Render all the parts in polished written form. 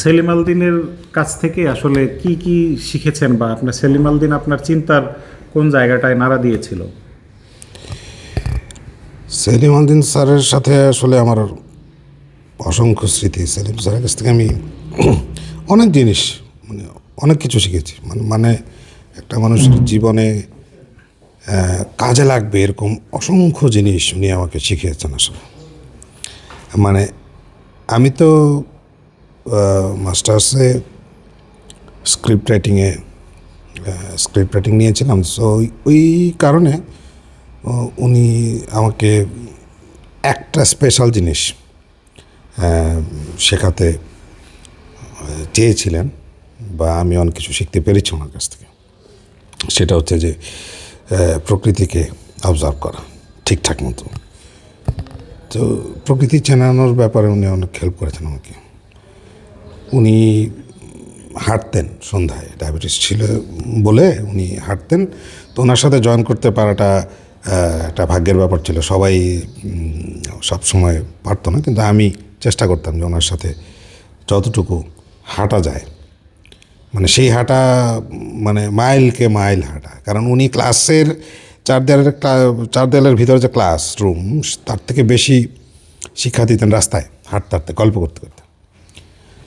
সেলিম আলদিনের কাছ থেকে আসলে কি কি শিখেছেন, বা আপনার সেলিম আলদিন আপনার চিন্তার কোন জায়গাটায় নাড়া দিয়েছিল? সেলিম আলদিন স্যারের সাথে আসলে আমার অসংখ্য স্মৃতি। সেলিম স্যারের কাছ থেকে আমি অনেক জিনিস, মানে অনেক কিছু শিখেছি। মানে একটা মানুষের জীবনে কাজে লাগবে এরকম অসংখ্য জিনিস উনি আমাকে শিখিয়েছেন আসলে। মানে আমি তো মাস্টার্সে স্ক্রিপ্ট রাইটিং নিয়েছিলাম। সো ওই কারণে উনি আমাকে একটা স্পেশাল জিনিস শেখাতে চেয়েছিলেন, বা আমি অনেক কিছু শিখতে পেরেছি ওনার কাছ থেকে। সেটা হচ্ছে যে প্রকৃতিকে অবজার্ভ করা ঠিকঠাক মতো। তো প্রকৃতি চেনানোর ব্যাপারে উনি অনেক হেল্প করেছেন আমাকে। উনি হাঁটতেন সন্ধ্যায়, ডায়াবেটিস ছিল বলে উনি হাঁটতেন। তো ওনার সাথে জয়েন করতে পারাটা একটা ভাগ্যের ব্যাপার ছিল। সবাই সব সময় পারতো না, কিন্তু আমি চেষ্টা করতাম যে ওনার সাথে যতটুকু হাঁটা যায়, মানে সেই হাঁটা, মানে মাইলকে মাইল হাঁটা। কারণ উনি ক্লাসের চার দেয়ালের ভিতরে যে ক্লাসরুম, তার থেকে বেশি শিক্ষা দিতেন রাস্তায় হাঁটতে হাঁটতে, গল্প করতে করতে।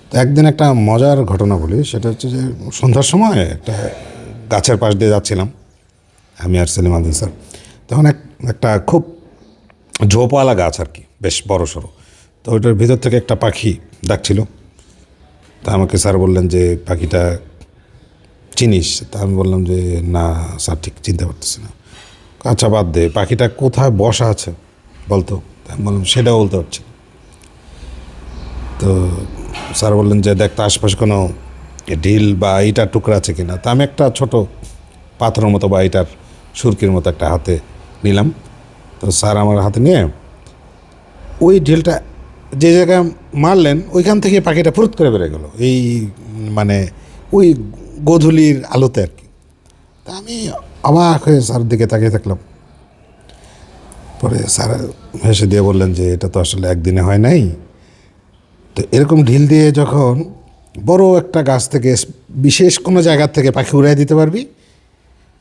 তো একদিন একটা মজার ঘটনা বলি। সেটা হচ্ছে যে সন্ধ্যার সময় একটা গাছের পাশ দিয়ে যাচ্ছিলাম আমি আর সেলিম আলদিন স্যার। তখন একটা খুব ঝোপওয়ালা গাছ আর কি, বেশ বড় সড়ো। তো ওইটার ভিতর থেকে একটা পাখি ডাকছিল। তা আমাকে স্যার বললেন যে পাখিটা চিনিস? তা আমি বললাম যে না স্যার, ঠিক চিনতে পারতেছি না। আচ্ছা বাদ দে, পাখিটা কোথায় বসা আছে বলতো? তা আমি বললাম সেটাও বলতে পারছি না। তো স্যার বললেন যে দেখ তো আশপাশে কোনো ঢিল বা ইটার টুকরা আছে কিনা। তা আমি একটা ছোট পাথরের মতো বা ইটার সুরকির মতো একটা হাতে নিলাম। তো স্যার আমার হাতে নিয়ে ওই ঢিলটা যে জায়গায় মারলেন, ওইখান থেকে পাখিটা ফুরুত করে বেড়ে গেল, এই মানে ওই গোধূলির আলোতে আর কি। তা আমি অবাক হয়ে স্যারের দিকে তাকিয়ে থাকলাম। পরে স্যার হেসে দিয়ে বললেন যে এটা তো আসলে একদিনে হয় নাই। তো এরকম ঢিল দিয়ে যখন বড় একটা গাছ থেকে বিশেষ কোনো জায়গা থেকে পাখি উড়াই দিতে পারবি,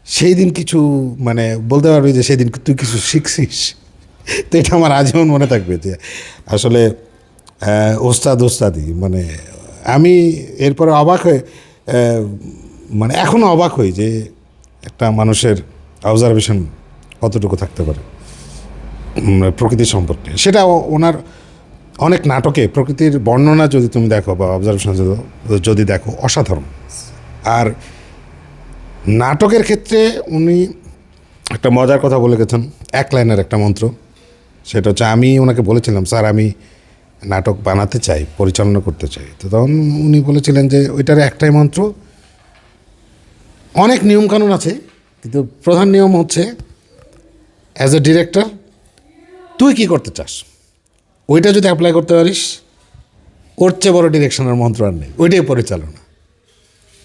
সেই দিন কিছু, মানে বলতে পারবি যে সেই দিন তুই কিছু শিখছিস। তো এটা আমার আজীবন মনে থাকবে যে আসলে ওস্তাদি, মানে আমি এরপরে অবাক হয়ে মানে এখনও অবাক হই যে একটা মানুষের অবজারভেশন কতটুকু থাকতে পারে প্রকৃতি সম্পর্কে। সেটা ওনার অনেক নাটকে প্রকৃতির বর্ণনা যদি তুমি দেখো বা অবজারভেশন যদি দেখো, অসাধারণ। আর নাটকের ক্ষেত্রে উনি একটা মজার কথা বলে গেছেন, এক লাইনের একটা মন্ত্র। সেটা হচ্ছে, আমি ওনাকে বলেছিলাম স্যার আমি নাটক বানাতে চাই, পরিচালনা করতে চাই। তো তখন উনি বলেছিলেন যে ওইটার একটাই মন্ত্র, অনেক নিয়মকানুন আছে কিন্তু প্রধান নিয়ম হচ্ছে অ্যাজ এ ডিরেক্টর তুই কী করতে চাস ওইটা যদি অ্যাপ্লাই করতে পারিস, ওর চেয়ে বড় ডিরেকশনের মন্ত্র আর নেই, ওইটাই পরিচালনা।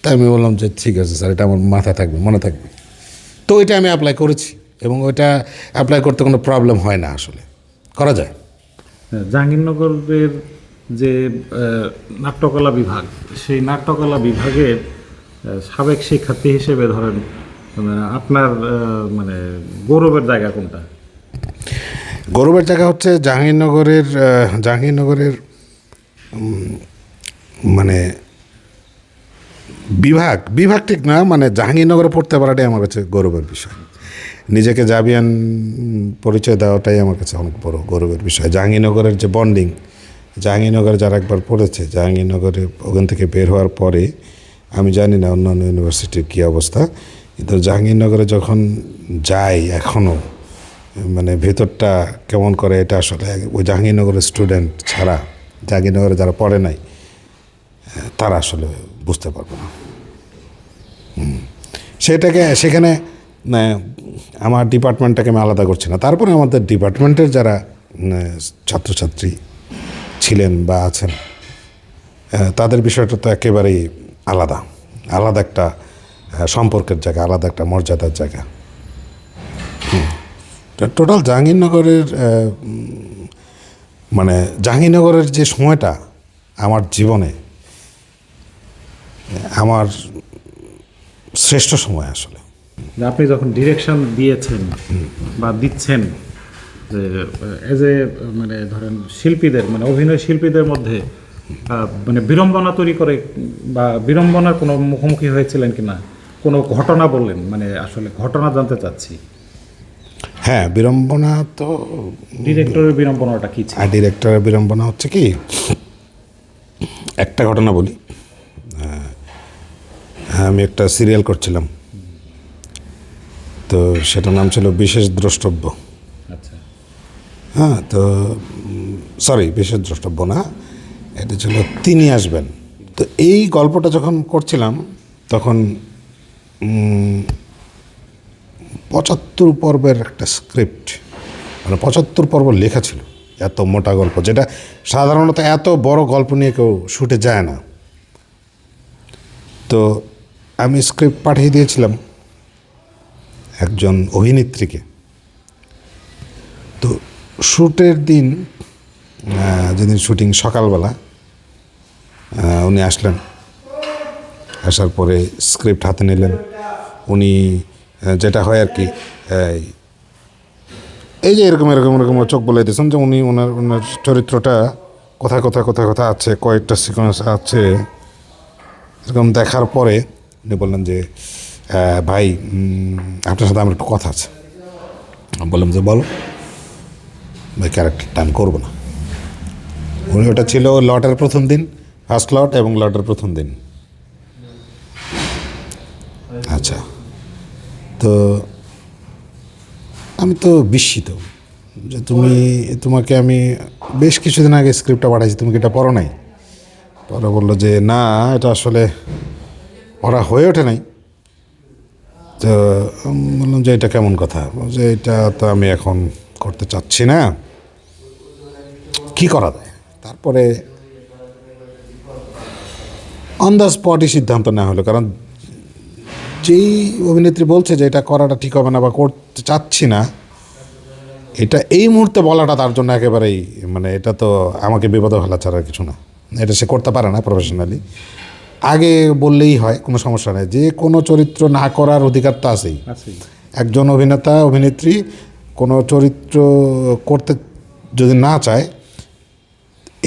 তাই আমি বললাম যে ঠিক আছে স্যার, এটা আমার মাথায় থাকবে, মনে থাকবে। তো ওইটা আমি অ্যাপ্লাই করেছি, এবং ওইটা অ্যাপ্লাই করতে কোনো প্রবলেম হয় না, আসলে করা যায়। জাহাঙ্গীরনগরের যে নাট্যকলা বিভাগ, সেই নাট্যকলা বিভাগের সাবেক শিক্ষার্থী হিসেবে ধরেন আপনার মানে গৌরবের জায়গা কোনটা? গৌরবের জায়গা হচ্ছে জাহাঙ্গীরনগরের মানে বিভাগ ঠিক না, মানে জাহাঙ্গীরনগরে পড়তে পারাটাই আমার কাছে গৌরবের বিষয়। নিজেকে জাবিয়ান পরিচয় দেওয়াটাই আমার কাছে অনেক বড় গৌরবের বিষয়। জাহাঙ্গীরনগরের যে বন্ডিং, জাহাঙ্গীরনগরে যারা একবার পড়েছে, জাহাঙ্গীরনগরে ওখান থেকে বের হওয়ার পরে, আমি জানি না অন্যান্য ইউনিভার্সিটির কী অবস্থা, কিন্তু জাহাঙ্গীরনগরে যখন যাই এখনও মানে ভেতরটা কেমন করে, এটা আসলে ওই জাহাঙ্গীরনগরের স্টুডেন্ট ছাড়া, জাহাঙ্গীরনগরে যারা পড়ে নাই তারা আসলে বুঝতে পারবে না। সেখানে আমার ডিপার্টমেন্টটাকে আমি আলাদা করছি না, তারপরে আমাদের ডিপার্টমেন্টের যারা ছাত্রছাত্রী ছিলেন বা আছেন, তাদের বিষয়টা তো একেবারেই আলাদা আলাদা একটা সম্পর্কের জায়গা, আলাদা একটা মর্যাদার জায়গা। টোটাল জাহাঙ্গীরনগরের মানে জাহাঙ্গীরনগরের যে সময়টা আমার জীবনে, আমার শ্রেষ্ঠ সময় আসলে। যে আপনি যখন ডিরেকশন দিয়েছেন বা দিচ্ছেন, যে এজ এ মানে ধরেন শিল্পীদের মানে অভিনয় শিল্পীদের মধ্যে মানে বিড়ম্বনা তৈরি করে বা বিড়ম্বনার কোনো মুখোমুখি হয়েছিলেন কিনা, কোনো ঘটনা বললেন, মানে আসলে ঘটনা জানতে চাচ্ছি। হ্যাঁ, বিড়ম্বনা তো ডিরেক্টরের বিড়ম্বনাটা কি ছিল? ডিরেক্টরের বিড়ম্বনা হচ্ছে কি, একটা ঘটনা বলি। আমি একটা সিরিয়াল করছিলাম, তো সেটার নাম ছিল বিশেষ দ্রষ্টব্য। আচ্ছা। হ্যাঁ, তো সরি, বিশেষ দ্রষ্টব্য না, এটা ছিল তিনি আসবেন। তো এই গল্পটা যখন করছিলাম তখন ৭৫ পর্বের একটা স্ক্রিপ্ট, মানে ৭৫ পর্ব লেখা ছিল, এত মোটা গল্প, যেটা সাধারণত এত বড় গল্প নিয়ে কেউ শুটে যায় না। তো আমি স্ক্রিপ্ট পাঠিয়ে দিয়েছিলাম একজন অভিনেত্রীকে। তো শ্যুটের দিন, যেদিন শুটিং, সকালবেলা উনি আসলেন, আসার পরে স্ক্রিপ্ট হাতে নিলেন। উনি যেটা হয় আর কি, এই যে এরকম এরকম এরকম চোখ বলে দিয়েছেন যে উনি ওনার চরিত্রটা কোথায় কোথায় কোথায় কোথায় আছে, কয়েকটা সিকোয়েন্স আছে, এরকম দেখার পরে উনি বললেন যে ভাই, আপনার সাথে আমার একটু কথা আছে। আমি বললাম যে বলো। ভাই, ক্যারেক্টারটা আমি করবো না। উনি, ওটা ছিল লটের প্রথম দিন, ফার্স্ট লট এবং লটের প্রথম দিন। আচ্ছা, তো আমি তো বিস্মিত যে তোমাকে আমি বেশ কিছুদিন আগে স্ক্রিপ্টটা পাঠাইছি, তুমি কি এটা পড়ো নাই? পরে বললো যে না, এটা আসলে পড়া হয়ে ওঠে নাই। তো বললাম যে এটা কেমন কথা, যে এটা তো আমি এখন করতে চাচ্ছি না, কি করা যায়? তারপরে অন দ্য স্পটই সিদ্ধান্ত নেওয়া হলো, কারণ যেই অভিনেত্রী বলছে যে এটা করাটা ঠিক হবে না বা করতে চাচ্ছি না, এটা এই মুহূর্তে বলাটা তার জন্য একেবারেই, মানে এটা তো আমাকে বিপদে ফেলা ছাড়া কিছু না। এটা সে করতে পারে না প্রফেশনালি। আগে বললেই হয়, কোনো সমস্যা নেই। যে কোনো চরিত্র না করার অধিকার তো আছেই। একজন অভিনেতা অভিনেত্রী কোনো চরিত্র করতে যদি না চায়,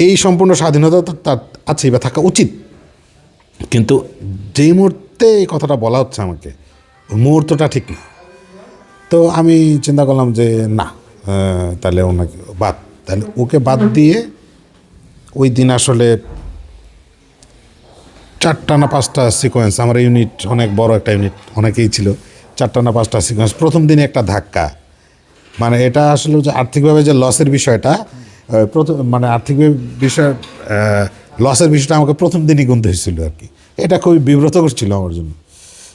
এই সম্পূর্ণ স্বাধীনতা তো তার আছেই বা থাকা উচিত। কিন্তু যেই মুহূর্তে এই কথাটা বলা হচ্ছে আমাকে, ওই মুহূর্তটা ঠিক না। তো আমি চিন্তা করলাম যে না, তাহলে ওনাকে তাহলে ওকে বাদ দিয়ে ওই দিন আসলে 4টা না 5টা সিকোয়েন্স, আমার ইউনিট অনেক বড় একটা ইউনিট, অনেকেই ছিল, 4টা না 5টা সিকোয়েন্স প্রথম দিনে একটা ধাক্কা। মানে এটা আসলে যে আর্থিকভাবে যে লসের বিষয়টা, মানে আর্থিক বিষয়, লসের বিষয়টা আমাকে প্রথম দিনই গুনতে হয়েছিল আর কি। এটা খুবই বিব্রতকর ছিল আমার জন্য।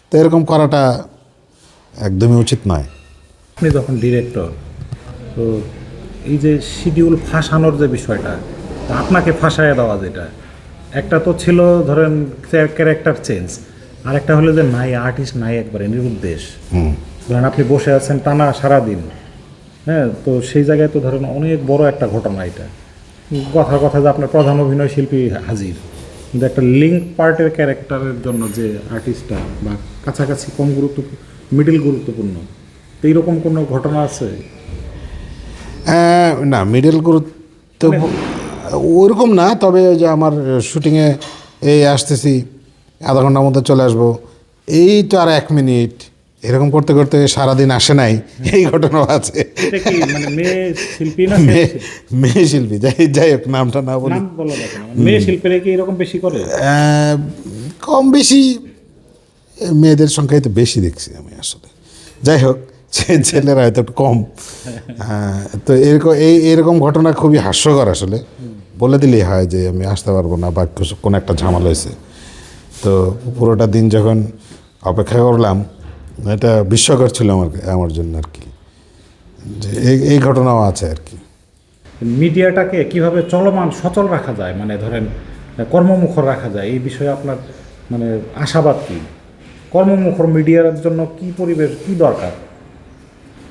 তো এরকম করাটা একদমই উচিত নয়। আপনি যখন ডিরেক্টর, তো এই যে শিডিউল ফাঁসানোর যে বিষয়টা, আপনাকে ফাঁসায় দেওয়া, যেটা একটা তো ছিল ধরেন ক্যারেক্টার চেঞ্জ, আর একটা হলো যে নাই আর্টিস্ট নাই, একবারে নিরুদ্দেশ। ধরেন আপনি বসে আছেন টানা সারাদিন, হ্যাঁ, তো সেই জায়গায় তো ধরেন অনেক বড় একটা ঘটনা এটা, কথার কথা যে আপনার প্রধান অভিনয় শিল্পী হাজির, কিন্তু একটা লিঙ্ক পার্টের ক্যারেক্টারের জন্য যে আর্টিস্টটা বা কাছাকাছি কম মিডিল গুরুত্বপূর্ণ, তো এইরকম কোনো ঘটনা আছে? না, মিডল গুরুত্ব ওরকম না, তবে ওই যে আমার শুটিংয়ে এই আসতেছি, আধা ঘন্টার মধ্যে চলে আসবো, এই তো আর 1 মিনিট, এরকম করতে করতে সারাদিন আসে নাই, এই ঘটনাও আছে। মানে মেয়ে শিল্পী না মেয়ে শিল্পী, যাই হোক, নামটা না বলি, মেয়ে শিল্পীরা কি এরকম বেশি করে? কম বেশি মেয়েদের সংখ্যাই তো বেশি দেখছি আমি আসলে। যাই হোক, ছেলেরা হয়তো একটু কম। তো এরকম ঘটনা খুবই হাস্যকর আসলে। বলে দিলেই হয় যে আমি আসতে পারবো না বা কোনো একটা ঝামেলা হয়েছে। তো পুরোটা দিন যখন অপেক্ষা করলাম, এটা বিস্ময়কর ছিল আমার জন্য আর কি, যে এই ঘটনাও আছে আর কি। মিডিয়াটাকে কিভাবে চলমান সচল রাখা যায়, মানে ধরেন কর্মমুখর রাখা যায়, এই বিষয়ে আপনার মানে আশাবাদ কি? কর্মমুখর মিডিয়ার জন্য কি পরিবেশ, কি দরকার,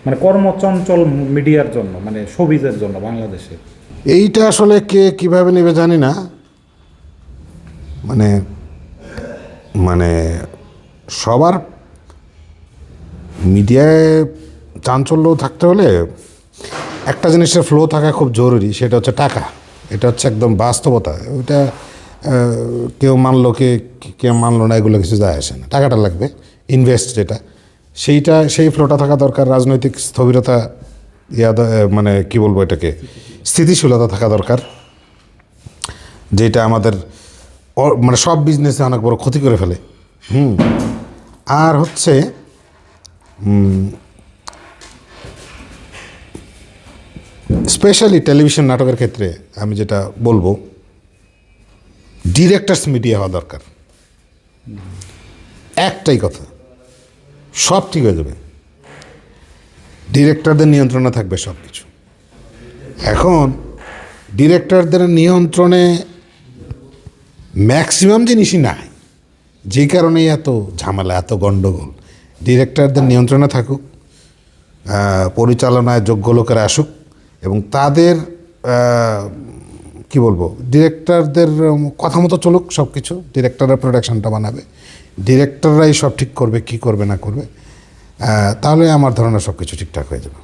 মানে কর্মচঞ্চল মিডিয়ার জন্য, মানে শোবিজের জন্য বাংলাদেশে? এইটা আসলে কে কিভাবে নেবে জানি না, মানে মানে সবার মিডিয়ায় চাঞ্চল্য থাকতে হলে একটা জিনিসের ফ্লো থাকা খুব জরুরি, সেটা হচ্ছে টাকা। এটা হচ্ছে একদম বাস্তবতা। ওইটা কেউ মানলো কেউ মানলো না, এগুলো কিছু যায় আসে না। টাকাটা লাগবে, ইনভেস্ট যেটা, সেই ফ্লোটা থাকা দরকার। রাজনৈতিক স্থবিরতা, মানে কি বলবো এটাকে, স্থিতিশীলতা থাকা দরকার, যেটা আমাদের মানে সব বিজনেসে অনেক বড় ক্ষতি করে ফেলে। আর হচ্ছে স্পেশালি টেলিভিশন নাটকের ক্ষেত্রে আমি যেটা বলবো, ডিরেক্টরস মিডিয়া হওয়া দরকার। একটাই কথা, সব ঠিক হয়ে যাবে, ডিরেক্টরদের নিয়ন্ত্রণে থাকবে সব কিছু। এখন ডিরেক্টরদের নিয়ন্ত্রণে ম্যাক্সিমাম জিনিসই নাই, যে কারণেই এত ঝামেলা, এত গণ্ডগোল। ডিরেক্টরদের নিয়ন্ত্রণে থাকুক, পরিচালনায় যোগ্য লোকেরা আসুক, এবং তাদের কি বলবো, ডিরেক্টরদের কথা মতো চলুক সব কিছু। ডিরেক্টররা প্রোডাকশনটা বানাবে, ডিরেক্টররাই সব ঠিক করবে, কি করবে না করবে। তাহলে আমার ধারণা সব কিছু ঠিকঠাক হয়ে যাবে।